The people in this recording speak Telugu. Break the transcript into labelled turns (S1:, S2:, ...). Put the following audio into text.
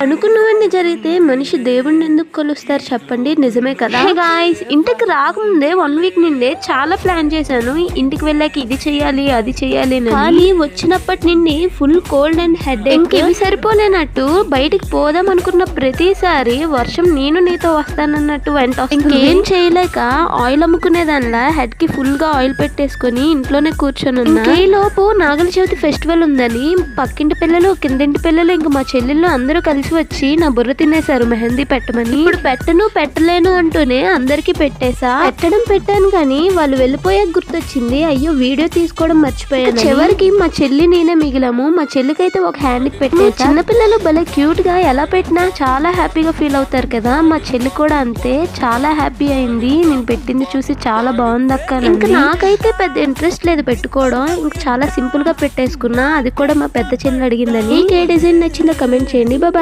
S1: అనుకున్నవన్నీ జరిగితే మనిషి దేవుణ్ణి ఎందుకు కొలుస్తారు చెప్పండి? నిజమే కదా. గాయ్స్, ఇంటికి రాకముందే 1 వీక్ నుండే చాలా ప్లాన్ చేశాను. ఇంటికి వెళ్ళాక ఇది చెయ్యాలి అది చెయ్యాలి కానీ వచ్చినప్పటి నుండి ఫుల్ కోల్డ్ అండ్ హెడ్. ఇంకేమి సరిపోలేనట్టు బయటికి పోదాం అనుకున్న ప్రతిసారి వర్షం నేను నీతో వస్తానన్నట్టు వెంట ఇంకేం చేయలేక ఆయిల్ అమ్ముకునే దానిలా హెడ్ కి ఫుల్ గా ఆయిల్ పెట్టేసుకుని ఇంట్లోనే కూర్చొని ఉన్నా. ఈ లోపు నాగుల చవితి ఫెస్టివల్ ఉందని పక్కింటి పిల్లలు కిందింటి పిల్లలు ఇంకా మా చెల్లెళ్ళు అందరూ కలిసి వచ్చి నా బుర్ర తినేశారు మెహందీ పెట్టమని. ఇప్పుడు పెట్టలేను అంటూనే అందరికి పెట్టేసా. పెట్టాను కానీ వాళ్ళు వెళ్ళిపోయాక గుర్తొచ్చింది, అయ్యో వీడియో తీసుకోవడం మర్చిపోయాను. చివరికి మా చెల్లి నేనే మిగిలాము. మా చెల్లికైతే ఒక హ్యాండ్ కి పెట్టేసా. చిన్నపిల్లలు భలే క్యూట్ గా ఎలా పెట్టినా చాలా హ్యాపీగా ఫీల్ అవుతారు కదా. మా చెల్లి కూడా అంతే, చాలా హ్యాపీ అయింది. నేను పెట్టింది చూసి చాలా బాగుంది అక్క. ఇంకా నాకైతే పెద్ద ఇంట్రెస్ట్ లేదు పెట్టుకోవడం. ఇంకా చాలా సింపుల్ గా పెట్టేసుకున్నా. అది కూడా మా పెద్ద చెల్లి అడిగిందని. ఏ డిజైన్ నచ్చిందో కమెంట్ చేయండి. బాబా.